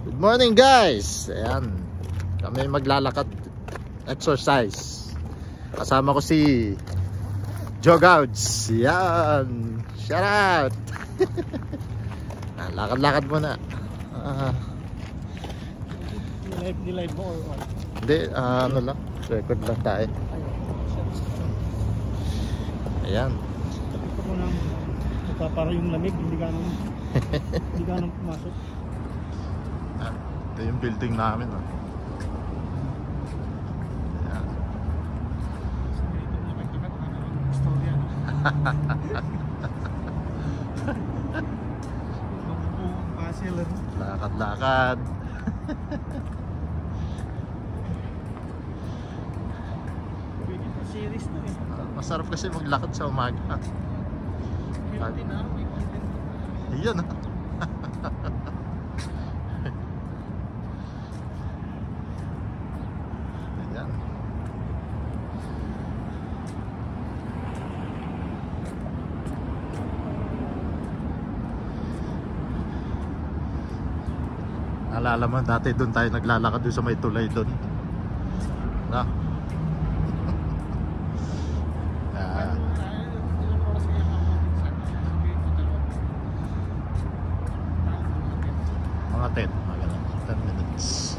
Good morning guys. Ayan, kami maglalakad, exercise. Kasama ko si Jogouts. Yan, shout out. Lakad-lakad muna. Live mo or what? Hindi, ano lang, record lang tayo. Ayan. Ito mo nang para yung lamig, hindi ka nang pumasok. Ito yung building namin. Ayan. Lakad-lakad. Series na eh. Masarap kasi maglakad sa umaga. Healthy na. Ayan. Ayan. Alala mo dati doon tayo naglalakad doon sa may tulay doon. Na. Mga 10 minutes.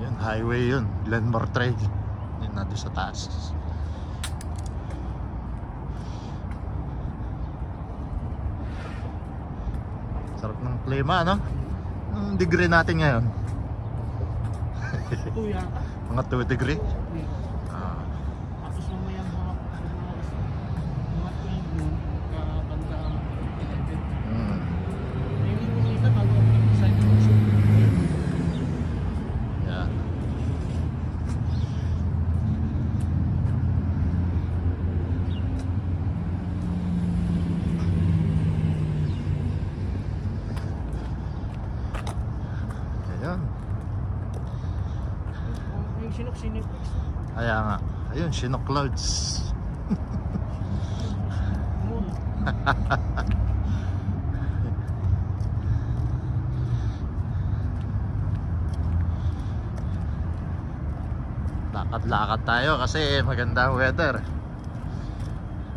Yun, highway yun, Glenmore Trail. Yun na doon sa taas. Sarap ng klima, no? Anong degree natin ngayon? 2 yata. Mga 2 degree? Tapos mamaya mga 12 noon, banda 11. Hindi ko kita bago mag-decide ko siya. Yeah. Ayan. Yung sinok-sinok. Kaya nga. Ayun, Chinook Clouds. Lakad-lakad tayo kasi maganda ang weather.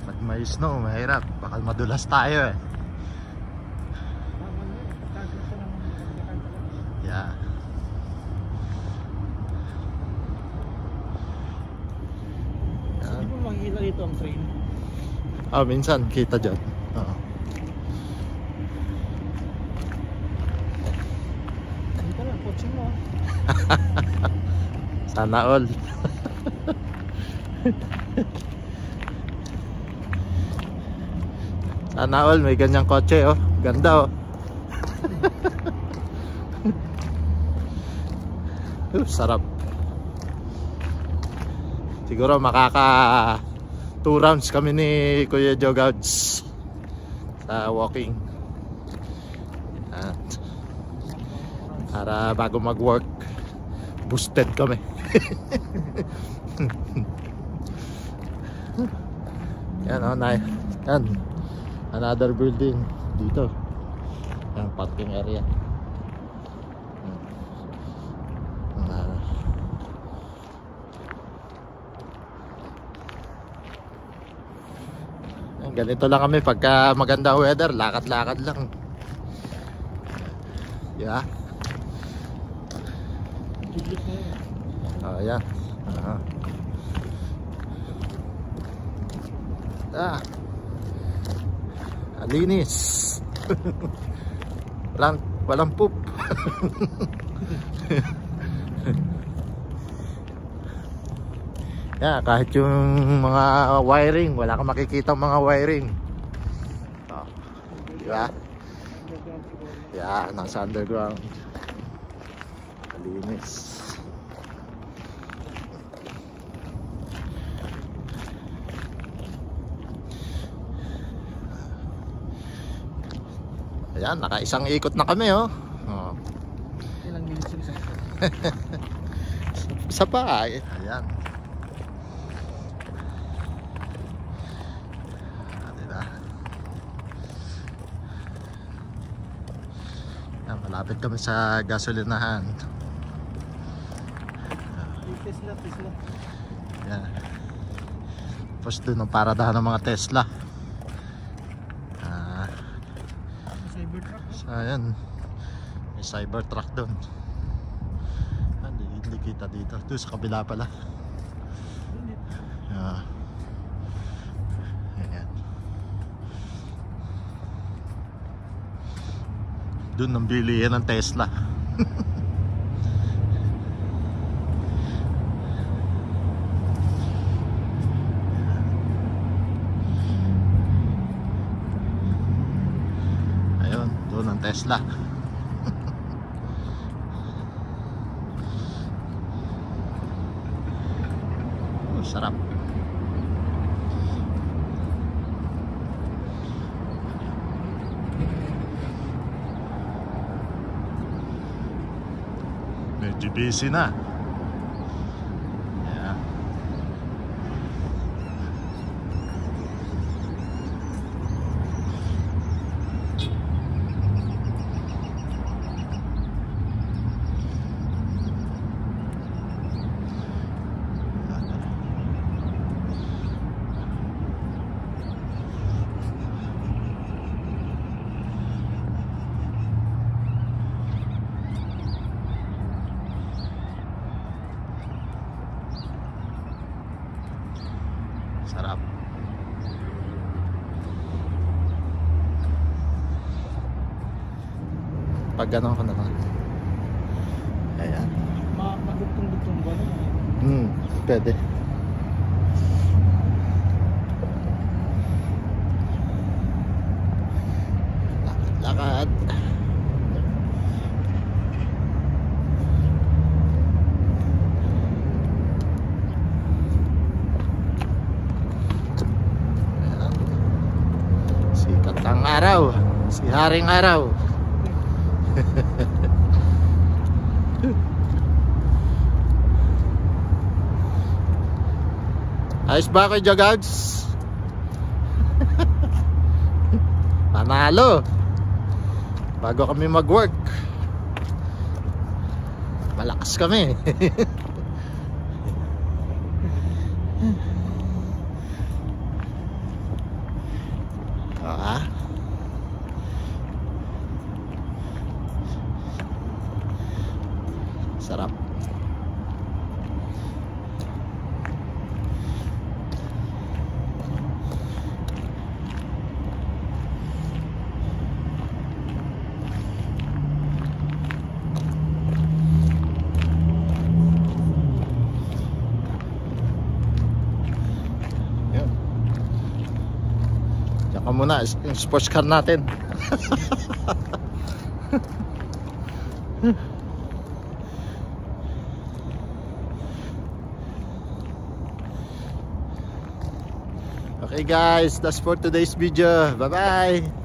Pag may snow, mahirap. Baka madulas tayo eh. Yeah. Hindi mo makikita dito ang train. Minsan kita dyan. Dito na, kotse mo. Sana all. Sana all may ganyang kotse oh. Ganda oh. Sarap. Siguro makaka 2 rounds kami ni Kuya Jogouts sa walking. At para bago mag-work boosted kami. Yan oh, yan. Another building dito. Yan, parking area. Ganito lang kami pagka maganda weather, lakad-lakad lang. Yeah. Oh, yeah. Alinis. Walang poop. Yeah, kahit yung mga wiring, wala kang makikita mga wiring. Oh, diba? Yeah, nasa underground. Kalinis. Ayan, naka-isang ikot na kami oh. Ilang minutes yung isa? Isa pa. Ayan. Malapit kami sa gasolinahan. Tesla. Yan. Tapos doon ang paradahan ng mga Tesla. Cybertruck. Ayan. May Cybertruck doon. Hindi kita dito. Doon sa kabila pala. Ayan. Doon ang bilihan ng Tesla. Ayun, doon ang Tesla. Oh, sarap. Medyo busy na. Yeah. Sarap. Pag ganon ko naman. Ayan. Magugtong-gutong ba naman? Pwede. Lakad. Sikat ang araw. Si Haring Araw. Ayos ba kayo, Jagads? Panalo. Bago kami mag-work, malakas kami. Sarap. Yan. Tsaka muna yung sports car natin. Okay guys, that's for today's video. Bye bye.